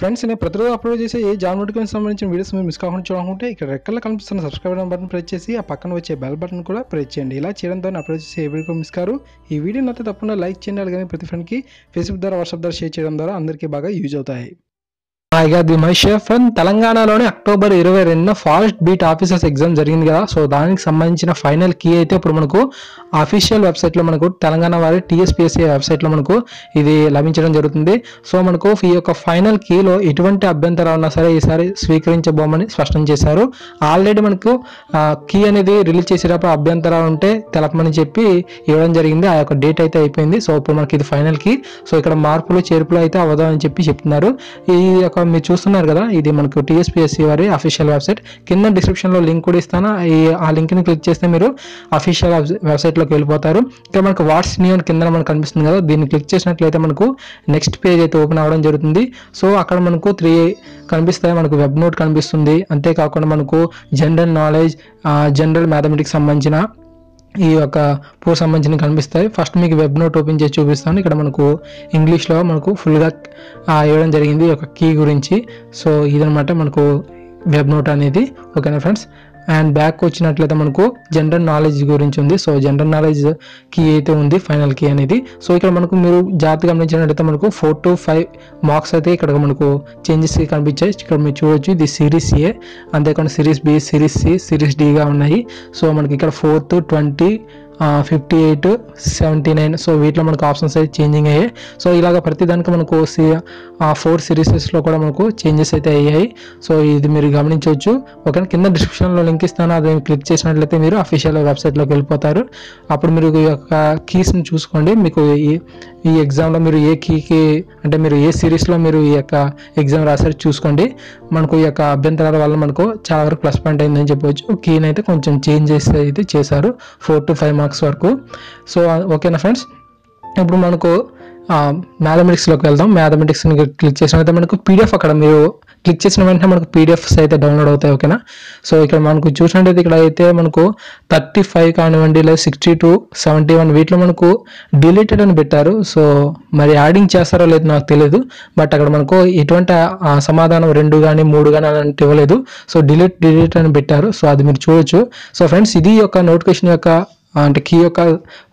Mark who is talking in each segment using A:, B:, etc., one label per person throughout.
A: Friends నేను ప్రతిరోజు upload చేసే ఏ జాబ్ నోటిఫికేషన్ సంబంధించిన వీడియోస్ మీరు మిస్ కాకుండా చూడాలనుకుంటే ఇక్కడ రెక్కల్లో కనిపిస్తున్న సబ్స్క్రైబ్ బటన్ ప్రెస్ చేసి ఆ పక్కన వచ్చే బెల్ బటన్ కూడా ప్రెస్ చేయండి. ఇలా చేయడంతో అప్లోడ్ చేసే ఏ వీడియో మిస్ కారు. ఈ వీడియో నచ్చితే తప్పకుండా లైక్ చేయండి. అలాగే ప్రతి ఫ్రెండ్కి ఫేస్బుక్ ద్వారా వాట్సాప్ ద్వారా షేర్ చేయడం ద్వారా అందరికీ బాగా యూజ్ అవుతాయి. ది మై షెఫ్ ఫ్రమ్ తెలంగాణలోని అక్టోబర్ 22న ఫారెస్ట్ బీట్ ఆఫీసర్స్ ఎగ్జామ్ జరిగింది కదా. సో దానికి సంబంధించిన ఫైనల్ కీ అయితే ఇప్పుడు మనకు అఫీషియల్ వెబ్సైట్లో మనకు తెలంగాణ వారి TSPSC వెబ్సైట్లో మనకు ఇది లభించడం జరుగుతుంది. సో మనకు ఈ యొక్క ఫైనల్ కీలో ఎటువంటి అభ్యంతరాలు ఉన్నా సరే ఈసారి స్వీకరించబోమని స్పష్టం చేశారు. ఆల్రెడీ మనకు కీ అనేది రిలీజ్ చేసేటప్పుడు అభ్యంతరాలు ఉంటే తెలపమని చెప్పి ఇవ్వడం జరిగింది. ఆ యొక్క డేట్ అయితే అయిపోయింది. సో ఇప్పుడు మనకి ఇది ఫైనల్ కీ. సో ఇక్కడ మార్పులు చేర్పులు అయితే అవ్వదు అని చెప్పి చెప్తున్నారు. ఈ యొక్క మీరు చూస్తున్నారు కదా, ఇది మనకు TSPSC వారి అఫీషియల్ వెబ్సైట్. కింద డిస్క్రిప్షన్లో లింక్ కూడా ఇస్తాను. ఆ లింక్ని క్లిక్ చేస్తే మీరు అఫీషియల్ వెబ్సైట్లోకి వెళ్ళిపోతారు. ఇక్కడ మనకు వాట్స్ న్యూ అని కింద మనకు కనిపిస్తుంది కదా, దీన్ని క్లిక్ చేసినట్లయితే మనకు నెక్స్ట్ పేజ్ అయితే ఓపెన్ అవ్వడం జరుగుతుంది. సో అక్కడ మనకు 3 కనిపిస్తాయి. మనకు వెబ్ నోట్ కనిపిస్తుంది. అంతేకాకుండా మనకు జనరల్ నాలెడ్జ్, జనరల్ మ్యాథమెటిక్స్ సంబంధించిన ఈ యొక్క సంబంధించిన కనిపిస్తాయి. ఫస్ట్ మీకు వెబ్ నోట్ ఓపెన్ చేసి చూపిస్తాను. ఇక్కడ మనకు ఇంగ్లీష్లో మనకు ఫుల్గా ఇవ్వడం జరిగింది ఈ యొక్క కీ గురించి. సో ఇదనమాట మనకు వెబ్ నోట్ అనేది. ఓకేనా ఫ్రెండ్స్. అండ్ బ్యాక్ వచ్చినట్లయితే మనకు జనరల్ నాలెడ్జ్ గురించి ఉంది. సో జనరల్ నాలెడ్జ్ కీ అయితే ఉంది ఫైనల్ కీ అనేది. సో ఇక్కడ మనకు మీరు జాగ్రత్తగా గమనించినట్లయితే మనకు 4 to 5 మార్క్స్ అయితే ఇక్కడ మనకు చేంజెస్ కనిపించాయి. ఇక్కడ మీరు చూడొచ్చు, ఇది సిరీస్ ఏ, అంతేకాకుండా series B, series C, series డిగా ఉన్నాయి. సో మనకి ఇక్కడ 4th, 20, 58, 79 సో వీటిలో మనకు ఆప్షన్స్ అయితే చేంజింగ్ అయ్యాయి. సో ఇలాగ ప్రతి దానికి మనకు 4 సిరీసెస్లో కూడా మనకు చేంజెస్ అయితే అయ్యాయి. సో ఇది మీరు గమనించవచ్చు. ఓకే, కింద డిస్క్రిప్షన్లో లింక్ ఇస్తాను. అది క్లిక్ చేసినట్లయితే మీరు అఫీషియల్ వెబ్సైట్లోకి వెళ్ళిపోతారు. అప్పుడు మీరు ఈ యొక్క కీస్ని చూసుకోండి. మీకు ఈ ఎగ్జామ్లో మీరు ఏ కీకి అంటే మీరు ఏ సిరీస్లో మీరు ఈ యొక్క ఎగ్జామ్ రాసారు చూసుకోండి. మనకు ఈ యొక్క అభ్యంతరాల వల్ల మనకు చాలా వరకు ప్లస్ పాయింట్ అయిందని చెప్పవచ్చు. కీని అయితే కొంచెం చేంజెస్ అయితే చేశారు 4 to 5 మార్క్స్ వరకు. సో ఓకేనా ఫ్రెండ్స్. ఇప్పుడు మనకు మ్యాథమెటిక్స్లోకి వెళ్దాం. మ్యాథమెటిక్స్ని క్లిక్ చేసినట్లయితే మనకు PDF అక్కడ మీరు క్లిక్ చేసిన వెంటనే మనకు PDFs అయితే డౌన్లోడ్ అవుతాయి. ఓకేనా. సో ఇక్కడ మనకు చూసినట్టయితే ఇక్కడ అయితే మనకు 35 కానివ్వండి లేదా 60 to 71 వీటిలో మనకు డిలీటెడ్ అని పెట్టారు. సో మరి యాడింగ్ చేస్తారో లేదో నాకు తెలియదు. బట్ అక్కడ మనకు ఎటువంటి సమాధానం 2 కానీ 3 కానీ అలాంటి ఇవ్వలేదు. సో డిలీట్ అని పెట్టారు. సో అది మీరు చూడొచ్చు. సో ఫ్రెండ్స్, ఇది యొక్క నోటిఫికేషన్ యొక్క అంటే కీ యొక్క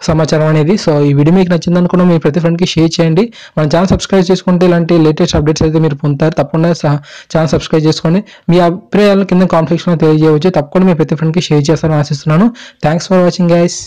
A: సమాచారం అనేది. సో ఈ వీడియో మీకు నచ్చింది అనుకున్నా మీ ప్రతి ఫ్రెండ్కి షేర్ చేయండి. మన ఛానల్ సబ్స్క్రైబ్ చేసుకుంటే ఇలాంటి లేటెస్ట్ అప్డేట్స్ అయితే మీరు పొందుతారు. తప్పకుండా ఛానల్ సబ్స్క్రైబ్ చేసుకోండి. మీ అభిప్రాయాలను కింద కామెంట్ సెక్షన్లో తెలియజేయవచ్చు. తప్పకుండా మీ ప్రతి ఫ్రెండ్కి షేర్ చేస్తారని ఆశిస్తున్నాను. Thanks for watching guys.